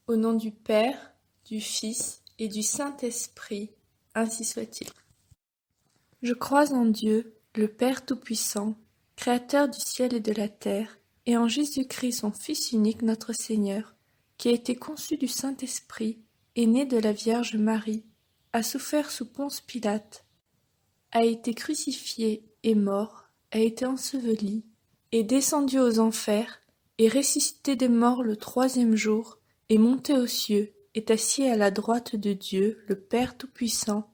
Au nom du Père, du Fils et du Saint-Esprit, ainsi soit-il. Je crois en Dieu, le Père Tout-Puissant, Créateur du ciel et de la terre, et en Jésus-Christ son Fils unique notre Seigneur, qui a été conçu du Saint-Esprit, est né de la Vierge Marie, a souffert sous Ponce Pilate, a été crucifié et mort, a été enseveli, est descendu aux enfers, est ressuscité des morts le troisième jour, est monté aux cieux, est assis à la droite de Dieu, le Père Tout-Puissant,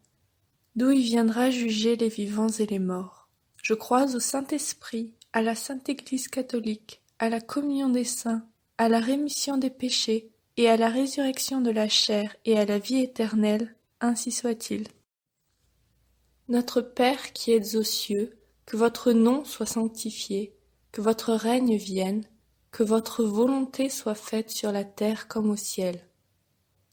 d'où il viendra juger les vivants et les morts. Je crois au Saint-Esprit, à la Sainte Église catholique, à la communion des saints, à la rémission des péchés, et à la résurrection de la chair et à la vie éternelle, ainsi soit-il. Notre Père qui êtes aux cieux, que votre nom soit sanctifié, que votre règne vienne, que votre volonté soit faite sur la terre comme au ciel.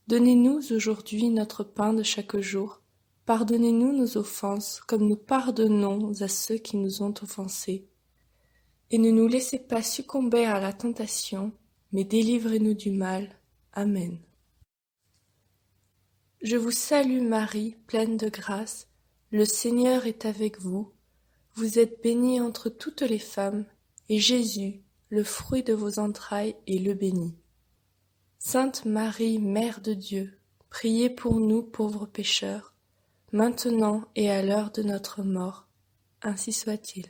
Donnez-nous aujourd'hui notre pain de chaque jour. Pardonnez-nous nos offenses, comme nous pardonnons à ceux qui nous ont offensés. Et ne nous laissez pas succomber à la tentation, mais délivrez-nous du mal. Amen. Je vous salue Marie, pleine de grâce, le Seigneur est avec vous. Vous êtes bénie entre toutes les femmes, et Jésus, le fruit de vos entrailles, est le béni. Sainte Marie, Mère de Dieu, priez pour nous pauvres pécheurs, maintenant et à l'heure de notre mort. Ainsi soit-il.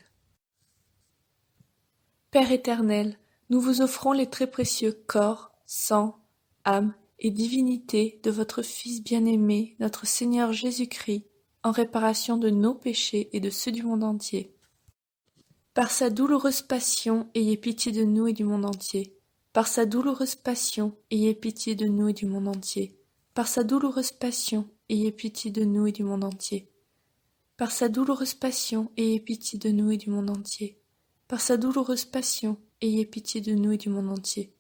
Père éternel, nous vous offrons les très précieux corps, sang, âme et divinité de votre Fils bien-aimé, notre Seigneur Jésus-Christ, en réparation de nos péchés et de ceux du monde entier. Par sa douloureuse passion, ayez pitié de nous et du monde entier. Par sa douloureuse passion, ayez pitié de nous et du monde entier. Par sa douloureuse passion, ayez pitié de nous et du monde entier. Par sa douloureuse passion, ayez pitié de nous et du monde entier. Par sa douloureuse passion, ayez pitié de nous et du monde entier.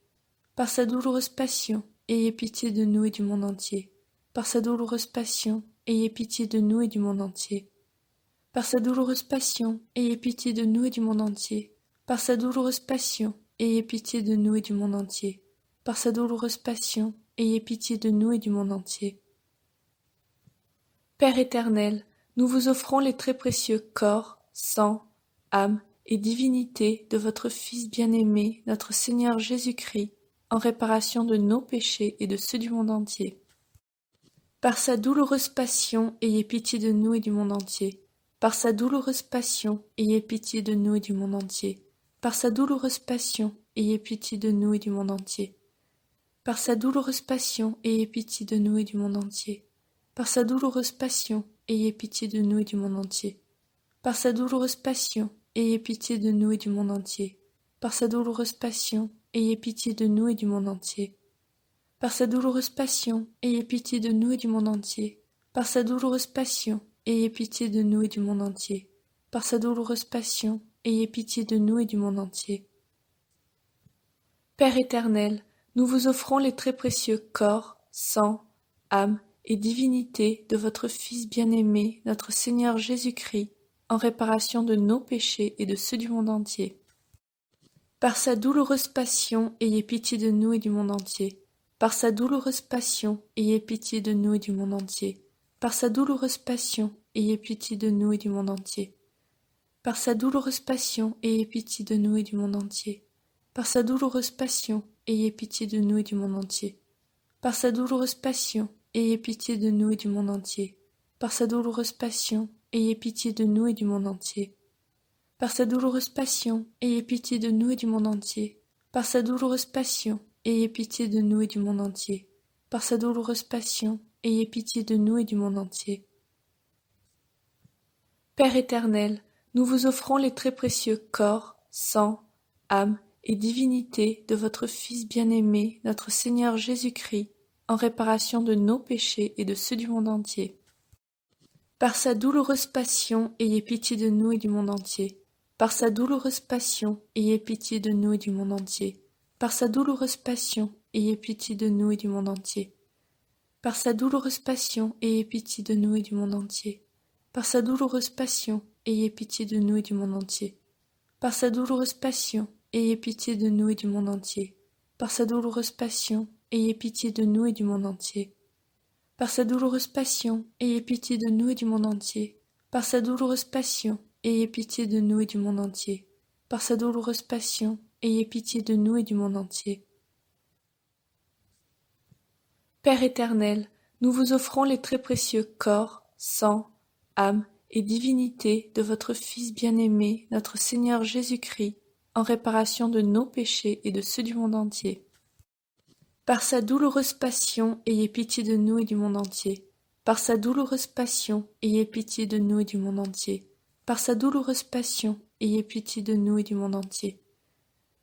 Par sa douloureuse passion, ayez pitié de nous et du monde entier. Par sa douloureuse passion, ayez pitié de nous et du monde entier. Par sa douloureuse passion, ayez pitié de nous et du monde entier. Par sa douloureuse passion, ayez pitié de nous et du monde entier. Par sa douloureuse passion, ayez pitié de nous et du monde entier. Père éternel, nous vous offrons les très précieux corps, sang, âme et divinité de votre Fils bien-aimé, notre Seigneur Jésus-Christ, en réparation de nos péchés et de ceux du monde entier. Par sa douloureuse passion, ayez pitié de nous et du monde entier. Par sa douloureuse passion, ayez pitié de nous et du monde entier. Par sa douloureuse passion, ayez pitié de nous et du monde entier. Par sa douloureuse passion, ayez pitié de nous et du monde entier. Par sa douloureuse passion, ayez pitié de nous et du monde entier. Par sa douloureuse passion, ayez pitié de nous et du monde entier. Par sa douloureuse passion, ayez pitié de nous et du monde entier. Par sa douloureuse passion, ayez pitié de nous et du monde entier. Par sa douloureuse passion, ayez pitié de nous et du monde entier. Par sa douloureuse passion, ayez pitié de nous et du monde entier. Père éternel, nous vous offrons les très précieux corps, sang, âme et divinité de votre Fils bien-aimé, notre Seigneur Jésus-Christ, en réparation de nos péchés et de ceux du monde entier. Par sa douloureuse passion, ayez pitié de nous et du monde entier. Par sa douloureuse passion, ayez pitié de nous et du monde entier. Par sa douloureuse passion, ayez pitié de nous et du monde entier. Par sa douloureuse passion, ayez pitié de nous et du monde entier. Par sa douloureuse passion, ayez pitié de nous et du monde entier. Par sa douloureuse passion, ayez pitié de nous et du monde entier. Par sa douloureuse passion, ayez pitié de nous et du monde entier. Par sa douloureuse passion, ayez pitié de nous et du monde entier. Par sa douloureuse passion, ayez pitié de nous et du monde entier. Par sa douloureuse passion, ayez pitié de nous et du monde entier. Père éternel, nous vous offrons les très précieux corps, sang, âme et divinité de votre Fils bien-aimé, notre Seigneur Jésus-Christ, en réparation de nos péchés et de ceux du monde entier. Par sa douloureuse passion, ayez pitié de nous et du monde entier. Par sa douloureuse passion, ayez pitié de nous et du monde entier. Par sa douloureuse passion, ayez pitié de nous et du monde entier. Par sa douloureuse passion, ayez pitié de nous et du monde entier. Par sa douloureuse passion, ayez pitié de nous et du monde entier. Par sa douloureuse passion, ayez pitié de nous et du monde entier. Par sa douloureuse passion, ayez pitié de nous et du monde entier. Par sa douloureuse passion, ayez pitié de nous et du monde entier. Par sa douloureuse passion, ayez pitié de nous et du monde entier. Par sa douloureuse passion, ayez pitié de nous et du monde entier. Père éternel, nous vous offrons les très précieux corps, sang, âme et divinité de votre Fils bien-aimé, notre Seigneur Jésus-Christ, en réparation de nos péchés et de ceux du monde entier. Par sa douloureuse passion, ayez pitié de nous et du monde entier. Par sa douloureuse passion, ayez pitié de nous et du monde entier. Par sa douloureuse passion, ayez pitié de nous et du monde entier.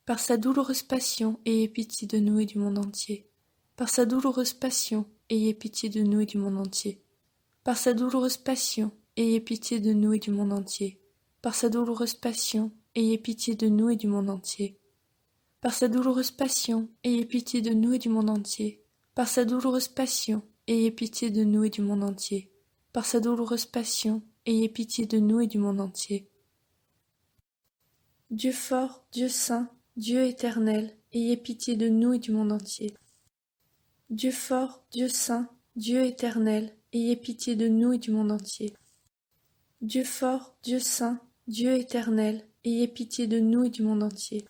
Par sa douloureuse passion, ayez pitié de nous et du monde entier. Par sa douloureuse passion, ayez pitié de nous et du monde entier. Par sa douloureuse passion, ayez pitié de nous et du monde entier. Par sa douloureuse passion, ayez pitié de nous et du monde entier. Par sa douloureuse passion, ayez pitié de nous et du monde entier. Par sa douloureuse passion, ayez pitié de nous et du monde entier. Par sa douloureuse passion, ayez pitié de nous et du monde entier. Dieu fort, Dieu saint, Dieu éternel, ayez pitié de nous et du monde entier. Dieu fort, Dieu saint, Dieu éternel, ayez pitié de nous et du monde entier. Dieu fort, Dieu saint, Dieu éternel, ayez pitié de nous et du monde entier.